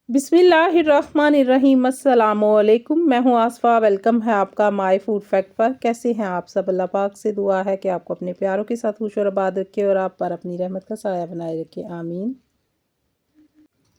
बिस्मिल्लाहिर्रहमानिर्रहीम अस्सलामुअलैकुम। मैं हूँ आसफ़ा। वेलकम है आपका माय फूड फैक्ट पर। कैसे हैं आप सब? अल्लाह पाक से दुआ है कि आपको अपने प्यारों के साथ खुश और आबाद रखे और आप पर अपनी रहमत का साया बनाए रखे, आमीन।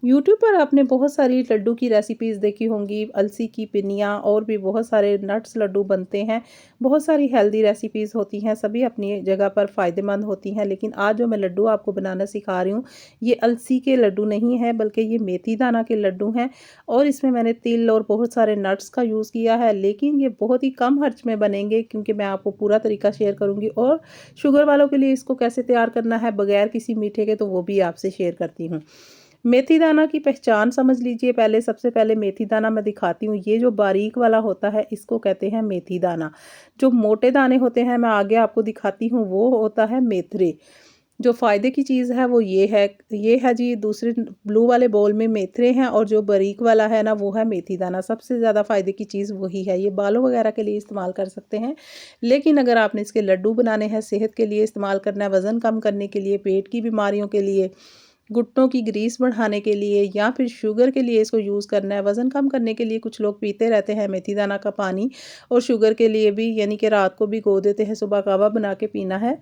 यूट्यूब पर आपने बहुत सारी लड्डू की रेसिपीज़ देखी होंगी, अलसी की पिनिया और भी बहुत सारे नट्स लड्डू बनते हैं। बहुत सारी हेल्दी रेसिपीज़ होती हैं, सभी अपनी जगह पर फ़ायदेमंद होती हैं। लेकिन आज जो मैं लड्डू आपको बनाना सिखा रही हूँ, ये अलसी के लड्डू नहीं है, बल्कि ये मेथी दाना के लड्डू हैं। और इसमें मैंने तिल और बहुत सारे नट्स का यूज़ किया है, लेकिन ये बहुत ही कम खर्च में बनेंगे क्योंकि मैं आपको पूरा तरीका शेयर करूँगी। और शुगर वालों के लिए इसको कैसे तैयार करना है बगैर किसी मीठे के, तो वो भी आपसे शेयर करती हूँ। मेथी दाना की पहचान समझ लीजिए। पहले सबसे पहले मेथी दाना मैं दिखाती हूँ। ये जो बारीक वाला होता है इसको कहते हैं मेथी दाना। जो मोटे दाने होते हैं मैं आगे आपको दिखाती हूँ, वो होता है मेथरे। जो फ़ायदे की चीज़ है वो ये है जी। दूसरे ब्लू वाले बोल में मेथरे हैं और जो बारीक वाला है ना वो है मेथी दाना। सबसे ज़्यादा फ़ायदे की चीज़ वही है। ये बालों वगैरह के लिए इस्तेमाल कर सकते हैं, लेकिन अगर आपने इसके लड्डू बनाने हैं, सेहत के लिए इस्तेमाल करना है, वज़न कम करने के लिए, पेट की बीमारियों के लिए, घुटनों की ग्रीस बढ़ाने के लिए या फिर शुगर के लिए इसको यूज़ करना है, वज़न कम करने के लिए कुछ लोग पीते रहते हैं मेथी दाना का पानी। और शुगर के लिए भी, यानी कि रात को भिगो देते हैं, सुबह कावा बना के पीना है।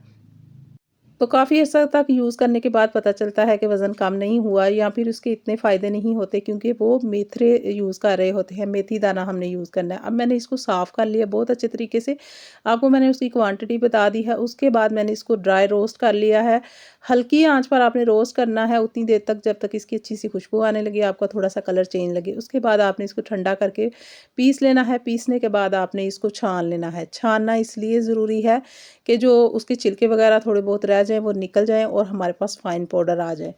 तो काफ़ी अर्सा तक यूज़ करने के बाद पता चलता है कि वज़न कम नहीं हुआ या फिर उसके इतने फ़ायदे नहीं होते, क्योंकि वो मेथरे यूज़ कर रहे होते हैं, मेथी दाना हमने यूज़ करना है। अब मैंने इसको साफ़ कर लिया बहुत अच्छे तरीके से। आपको मैंने उसकी क्वांटिटी बता दी है। उसके बाद मैंने इसको ड्राई रोस्ट कर लिया है। हल्की आँच पर आपने रोस्ट करना है उतनी देर तक जब तक इसकी अच्छी सी खुशबू आने लगे, आपका थोड़ा-सा कलर चेंज लगे। उसके बाद आपने इसको ठंडा करके पीस लेना है। पीसने के बाद आपने इसको छान लेना है। छानना इसलिए ज़रूरी है कि जो उसके छिलके वगैरह थोड़े बहुत रह जाएँ वो निकल जाएँ और हमारे पास फाइन पाउडर आ जाए।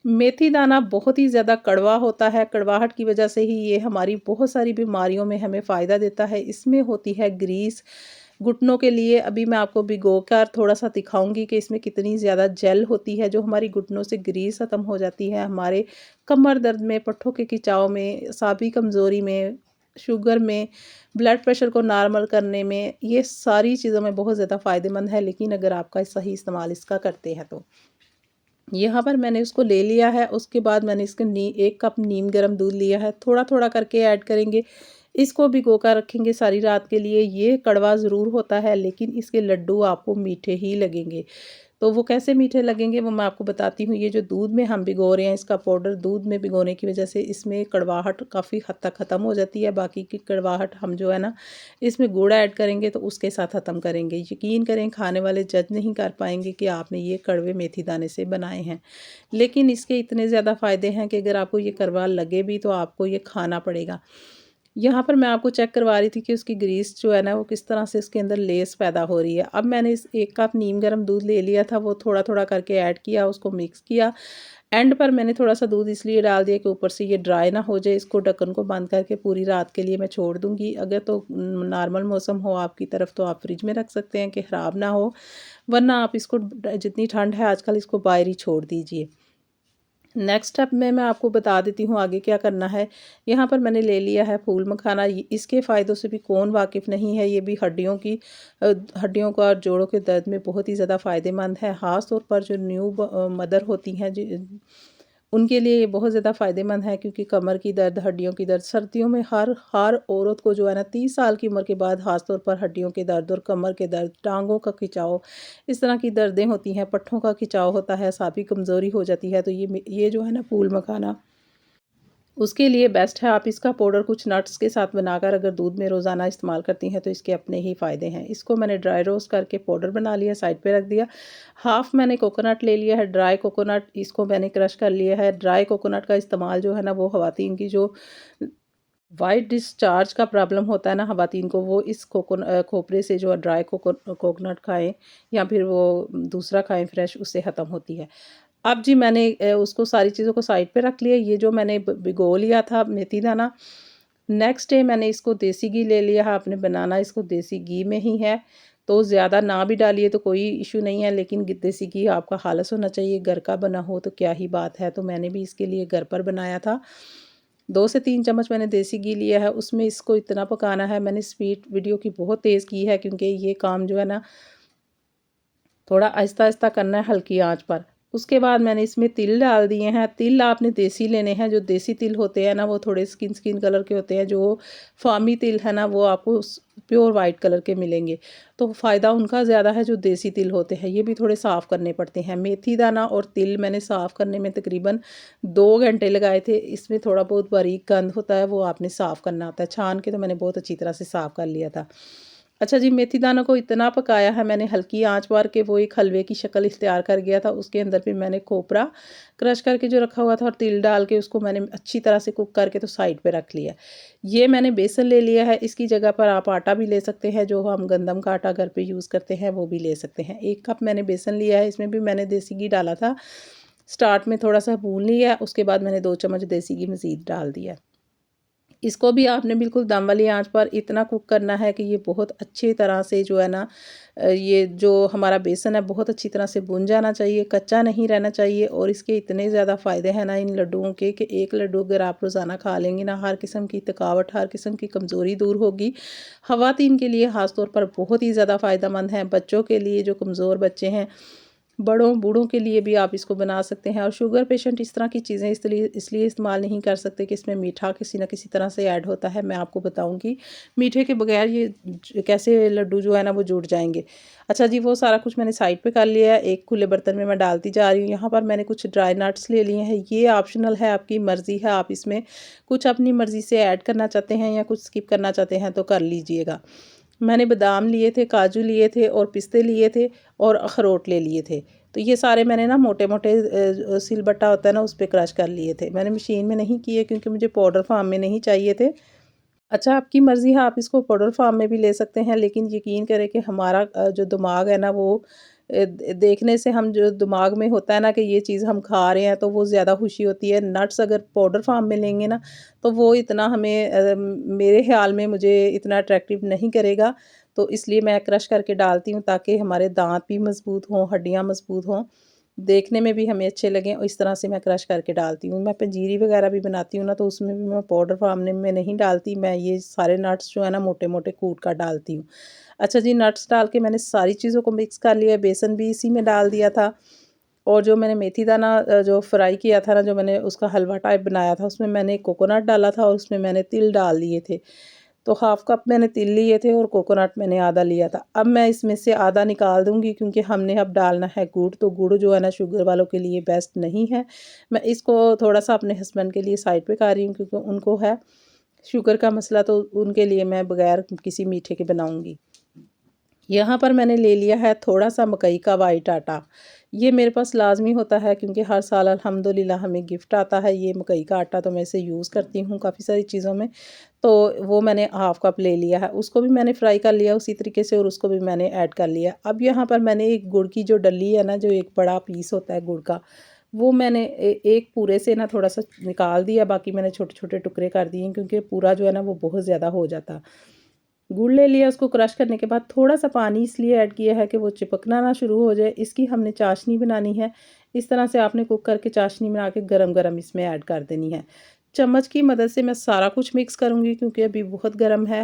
मेथी दाना बहुत ही ज़्यादा कड़वा होता है। कड़वाहट की वजह से ही ये हमारी बहुत सारी बीमारियों में हमें फ़ायदा देता है। इसमें होती है ग्रीस। घुटनों के लिए अभी मैं आपको भिगोकर थोड़ा-सा दिखाऊँगी कि इसमें कितनी ज़्यादा जेल होती है, जो हमारी घुटनों से ग्रीस ख़त्म हो जाती है। हमारे कमर दर्द में, पट्ठों के खिंचाव में, असाबी कमज़ोरी में, शुगर में, ब्लड प्रेशर को नॉर्मल करने में, ये सारी चीज़ों में बहुत ज़्यादा फ़ायदेमंद है, लेकिन अगर आपका सही इस्तेमाल इसका करते हैं तो। यहाँ पर मैंने उसको ले लिया है। उसके बाद मैंने इसके 1 कप नीम गर्म दूध लिया है। थोड़ा-थोड़ा करके ऐड करेंगे। इसको भिगोकर रखेंगे सारी रात के लिए। ये कड़वा ज़रूर होता है, लेकिन इसके लड्डू आपको मीठे ही लगेंगे। तो वो कैसे मीठे लगेंगे वो मैं आपको बताती हूँ। ये जो दूध में हम भिगो रहे हैं, इसका पाउडर दूध में भिगोने की वजह से इसमें कड़वाहट काफ़ी हद तक ख़त्म हो जाती है। बाकी की कड़वाहट हम जो है ना, इसमें गुड़ ऐड करेंगे तो उसके साथ ख़त्म करेंगे। यकीन करें, खाने वाले जज नहीं कर पाएंगे कि आपने ये कड़वे मेथी दाने से बनाए हैं। लेकिन इसके इतने ज़्यादा फ़ायदे हैं कि अगर आपको ये कड़वा लगे भी तो आपको ये खाना पड़ेगा। यहाँ पर मैं आपको चेक करवा रही थी कि उसकी ग्रीस जो है ना वो किस तरह से इसके अंदर लेस पैदा हो रही है। अब मैंने इस 1 कप नीम गर्म दूध ले लिया था, वो थोड़ा-थोड़ा करके ऐड किया, उसको मिक्स किया। एंड पर मैंने थोड़ा-सा दूध इसलिए डाल दिया कि ऊपर से ये ड्राई ना हो जाए। इसको ढक्कन को बंद करके पूरी रात के लिए मैं छोड़ दूँगी। अगर तो नॉर्मल मौसम हो आपकी तरफ तो आप फ्रिज में रख सकते हैं कि ख़राब ना हो, वरना आप इसको जितनी ठंड है आजकल इसको बाहर ही छोड़ दीजिए। नेक्स्ट स्टेप में मैं आपको बता देती हूँ आगे क्या करना है। यहाँ पर मैंने ले लिया है फूल मखाना। इसके फ़ायदों से भी कौन वाकिफ़ नहीं है। ये भी हड्डियों का और जोड़ों के दर्द में बहुत ही ज़्यादा फ़ायदेमंद है। ख़ास तौर पर जो मदर होती हैं उनके लिए ये बहुत ज़्यादा फ़ायदेमंद है, क्योंकि कमर की दर्द, हड्डियों की दर्द, सर्दियों में हर औरत को जो है ना 30 साल की उम्र के बाद ख़ास तौर पर हड्डियों के दर्द और कमर के दर्द, टांगों का खिंचाव, इस तरह की दर्दें होती हैं, पट्ठों का खिंचाव होता है, असाबी कमज़ोरी हो जाती है। तो ये जो है ना फूल मखाना, उसके लिए बेस्ट है। आप इसका पाउडर कुछ नट्स के साथ बनाकर अगर दूध में रोज़ाना इस्तेमाल करती हैं तो इसके अपने ही फ़ायदे हैं। इसको मैंने ड्राई रोस्ट करके पाउडर बना लिया, साइड पे रख दिया। हाफ़ मैंने कोकोनट ले लिया है, ड्राई कोकोनट, इसको मैंने क्रश कर लिया है। ड्राई कोकोनट का इस्तेमाल जो है ना वो ख़वातीन की जो वाइट डिस्चार्ज का प्रॉब्लम होता है ना ख़वातीन को, वो इस खोपरे से जो ड्राई कोकोनट खाएँ या फिर वो दूसरा खाएँ फ्रेश, उससे ख़त्म होती है। अब जी मैंने उसको सारी चीज़ों को साइड पे रख लिया। ये जो मैंने भिगो लिया था मेथी दाना, नेक्स्ट डे मैंने इसको देसी घी ले लिया है। आपने बनाना इसको देसी घी में ही है, तो ज़्यादा ना भी डालिए तो कोई इशू नहीं है, लेकिन देसी घी आपका खालिस होना चाहिए। घर का बना हो तो क्या ही बात है। तो मैंने भी इसके लिए घर पर बनाया था। 2 से 3 चम्मच मैंने देसी घी लिया है। उसमें इसको इतना पकाना है। मैंने स्पीड वीडियो की बहुत तेज़ की है, क्योंकि ये काम जो है ना थोड़ा आहिस्ता-आहिस्ता करना है हल्की आँच पर। उसके बाद मैंने इसमें तिल डाल दिए हैं। तिल आपने देसी लेने हैं, जो देसी तिल होते हैं ना वो थोड़े स्किन कलर के होते हैं। जो फार्मी तिल है ना वो आपको प्योर वाइट कलर के मिलेंगे, तो फ़ायदा उनका ज़्यादा है जो देसी तिल होते हैं। ये भी थोड़े साफ़ करने पड़ते हैं। मेथी दाना और तिल मैंने साफ़ करने में तकरीबन 2 घंटे लगाए थे। इसमें थोड़ा बहुत बारीक गंद होता है, वो आपने साफ़ करना होता है। छान के तो मैंने बहुत अच्छी तरह से साफ़ कर लिया था। अच्छा जी, मेथी दानों को इतना पकाया है मैंने हल्की आँच मार के, वो एक हलवे की शक्ल इख्तियार कर गया था। उसके अंदर फिर मैंने खोपरा क्रश करके जो रखा हुआ था और तिल डाल के उसको मैंने अच्छी तरह से कुक करके तो साइड पे रख लिया। ये मैंने बेसन ले लिया है, इसकी जगह पर आप आटा भी ले सकते हैं, जो हम गंदम का आटा घर पे यूज़ करते हैं वो भी ले सकते हैं। 1 कप मैंने बेसन लिया है, इसमें भी मैंने देसी घी डाला था। स्टार्ट में थोड़ा-सा भून लिया, उसके बाद मैंने 2 चम्मच देसी घी मज़ीद डाल दिया। इसको भी आपने बिल्कुल दम वाली आँच पर इतना कुक करना है कि ये बहुत अच्छी तरह से जो है ना ये जो हमारा बेसन है बहुत अच्छी तरह से भुन जाना चाहिए, कच्चा नहीं रहना चाहिए। और इसके इतने ज़्यादा फ़ायदे हैं ना इन लड्डुओं के कि एक लड्डू अगर आप रोज़ाना खा लेंगे ना, हर किस्म की थकावट, हर किस्म की कमज़ोरी दूर होगी। ख़वातीन के लिए ख़ास तौर पर बहुत ही ज़्यादा फ़ायदेमंद है, बच्चों के लिए जो कमज़ोर बच्चे हैं, बड़ों बूढ़ों के लिए भी आप इसको बना सकते हैं। और शुगर पेशेंट इस तरह की चीज़ें इसलिए इस्तेमाल नहीं कर सकते कि इसमें मीठा किसी न किसी तरह से ऐड होता है। मैं आपको बताऊंगी मीठे के बगैर ये कैसे लड्डू जो है ना वो जुड़ जाएंगे। अच्छा जी, वो सारा कुछ मैंने साइड पे कर लिया है। एक खुले बर्तन में मैं डालती जा रही हूँ। यहाँ पर मैंने कुछ ड्राई नट्स ले लिए हैं, ये ऑप्शनल है, आपकी मर्ज़ी है, आप इसमें कुछ अपनी मर्ज़ी से ऐड करना चाहते हैं या कुछ स्किप करना चाहते हैं तो कर लीजिएगा। मैंने बादाम लिए थे, काजू लिए थे और पिस्ते लिए थे और अखरोट ले लिए थे। तो ये सारे मैंने ना मोटे-मोटे सिलबट्टा होता है ना उस पे क्रश कर लिए थे। मैंने मशीन में नहीं किए क्योंकि मुझे पाउडर फॉर्म में नहीं चाहिए थे। अच्छा, आपकी मर्ज़ी है, आप इसको पाउडर फॉर्म में भी ले सकते हैं, लेकिन यकीन करें कि हमारा जो दिमाग है ना वो देखने से हम जो दिमाग में होता है ना कि ये चीज़ हम खा रहे हैं तो वो ज़्यादा खुशी होती है। नट्स अगर पाउडर फॉर्म में लेंगे ना तो वो इतना हमें मेरे ख़्याल में मुझे इतना अट्रैक्टिव नहीं करेगा। तो इसलिए मैं क्रश करके डालती हूँ ताकि हमारे दाँत भी मज़बूत हों, हड्डियाँ मज़बूत हों, देखने में भी हमें अच्छे लगें, और इस तरह से मैं क्रश करके डालती हूँ। मैं पंजीरी वगैरह भी बनाती हूँ ना तो उसमें भी मैं पाउडर फॉर्म में नहीं डालती, मैं ये सारे नट्स जो है ना मोटे-मोटे कूट कर डालती हूँ। अच्छा जी, नट्स डाल के मैंने सारी चीज़ों को मिक्स कर लिया, बेसन भी इसी में डाल दिया था। और जो मैंने मेथी दाना जो फ्राई किया था ना, जो मैंने उसका हलवा टाइप बनाया था, उसमें मैंने कोकोनट डाला था और उसमें मैंने तिल डाल दिए थे। तो हाफ़ कप मैंने तिल लिए थे और कोकोनट मैंने आधा लिया था। अब मैं इसमें से आधा निकाल दूँगी क्योंकि हमने अब डालना है गुड़, तो गुड़ जो है ना शुगर वालों के लिए बेस्ट नहीं है। मैं इसको थोड़ा-सा अपने हस्बैंड के लिए साइड पे कर रही हूँ क्योंकि उनको है शुगर का मसला, तो उनके लिए मैं बगैर किसी मीठे के बनाऊँगी। यहाँ पर मैंने ले लिया है थोड़ा-सा मकई का वाइट आटा। ये मेरे पास लाज़मी होता है क्योंकि हर साल अल्हम्दुलिल्लाह हमें गिफ्ट आता है ये मकई का आटा, तो मैं इसे यूज़ करती हूँ काफ़ी सारी चीज़ों में। तो वो मैंने हाफ़ कप ले लिया है, उसको भी मैंने फ्राई कर लिया उसी तरीके से और उसको भी मैंने ऐड कर लिया। अब यहाँ पर मैंने एक गुड़ की जो डली है ना, जो एक बड़ा पीस होता है गुड़ का, वो मैंने एक पूरे से ना थोड़ा-सा निकाल दिया, बाकी मैंने छोटे-छोटे टुकड़े कर दिए क्योंकि पूरा जो है ना वो बहुत ज़्यादा हो जाता। गुड़ ले लिया, उसको क्रश करने के बाद थोड़ा-सा पानी इसलिए ऐड किया है कि वो चिपकना ना शुरू हो जाए, इसकी हमने चाशनी बनानी है। इस तरह से आपने कुक करके चाशनी बना के गरम-गरम इसमें ऐड कर देनी है। चम्मच की मदद से मैं सारा कुछ मिक्स करूँगी क्योंकि अभी बहुत गर्म है,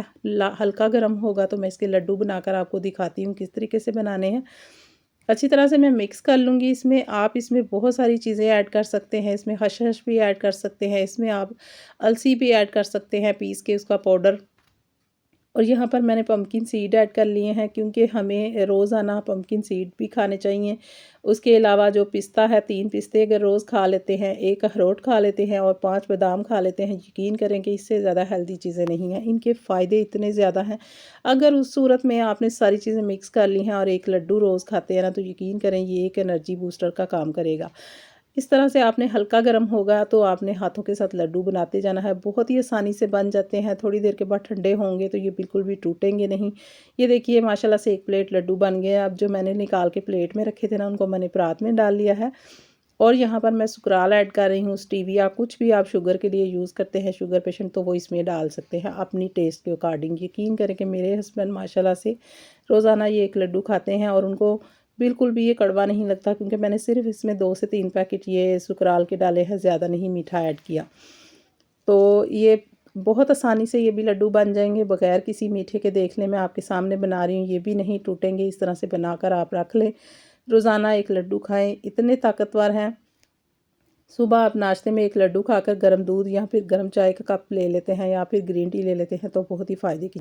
हल्का गर्म होगा तो मैं इसके लड्डू बनाकर आपको दिखाती हूँ किस तरीके से बनाने हैं। अच्छी तरह से मैं मिक्स कर लूँगी इसमें, आप इसमें बहुत सारी चीज़ें ऐड कर सकते हैं, इसमें खसखस भी ऐड कर सकते हैं, इसमें आप अलसी भी ऐड कर सकते हैं पीस के उसका पाउडर। और यहाँ पर मैंने पम्पकिन सीड ऐड कर लिए हैं क्योंकि हमें रोज़ाना पम्पकिन सीड भी खाने चाहिए। उसके अलावा जो पिस्ता है, 3 पिस्ते अगर रोज़ खा लेते हैं, 1 अखरोट खा लेते हैं और 5 बादाम खा लेते हैं, यकीन करें कि इससे ज़्यादा हेल्दी चीज़ें नहीं हैं। इनके फ़ायदे इतने ज़्यादा हैं। अगर उस सूरत में आपने सारी चीज़ें मिक्स कर ली हैं और 1 लड्डू रोज़ खाते हैं ना, तो यकीन करें ये एक एनर्जी बूस्टर का काम करेगा। इस तरह से आपने हल्का गर्म होगा तो आपने हाथों के साथ लड्डू बनाते जाना है, बहुत ही आसानी से बन जाते हैं। थोड़ी देर के बाद ठंडे होंगे तो ये बिल्कुल भी टूटेंगे नहीं। ये देखिए माशाल्लाह से 1 प्लेट लड्डू बन गए। अब जो मैंने निकाल के प्लेट में रखे थे ना, उनको मैंने परात में डाल लिया है और यहाँ पर मैं सुकराल ऐड कर रही हूँ, स्टीविया, कुछ भी आप शुगर के लिए यूज़ करते हैं शुगर पेशेंट, तो वो इसमें डाल सकते हैं अपनी टेस्ट के अकॉर्डिंग। यकीन करें कि मेरे हस्बैंड माशाल्लाह से रोज़ाना ये 1 लड्डू खाते हैं और उनको बिल्कुल भी ये कड़वा नहीं लगता क्योंकि मैंने सिर्फ़ इसमें 2 से 3 पैकेट ये सुकराल के डाले हैं, ज़्यादा नहीं मीठा ऐड किया। तो ये बहुत आसानी से ये भी लड्डू बन जाएँगे बग़ैर किसी मीठे के। देख लें, मैं आपके सामने बना रही हूँ, ये भी नहीं टूटेंगे। इस तरह से बनाकर आप रख लें, रोज़ाना एक लड्डू खाएं, इतने ताकतवर हैं। सुबह आप नाश्ते में एक लड्डू खाकर गर्म दूध या फिर गर्म चाय का कप ले लेते हैं या फिर ग्रीन टी ले लेते हैं तो बहुत ही फ़ायदे की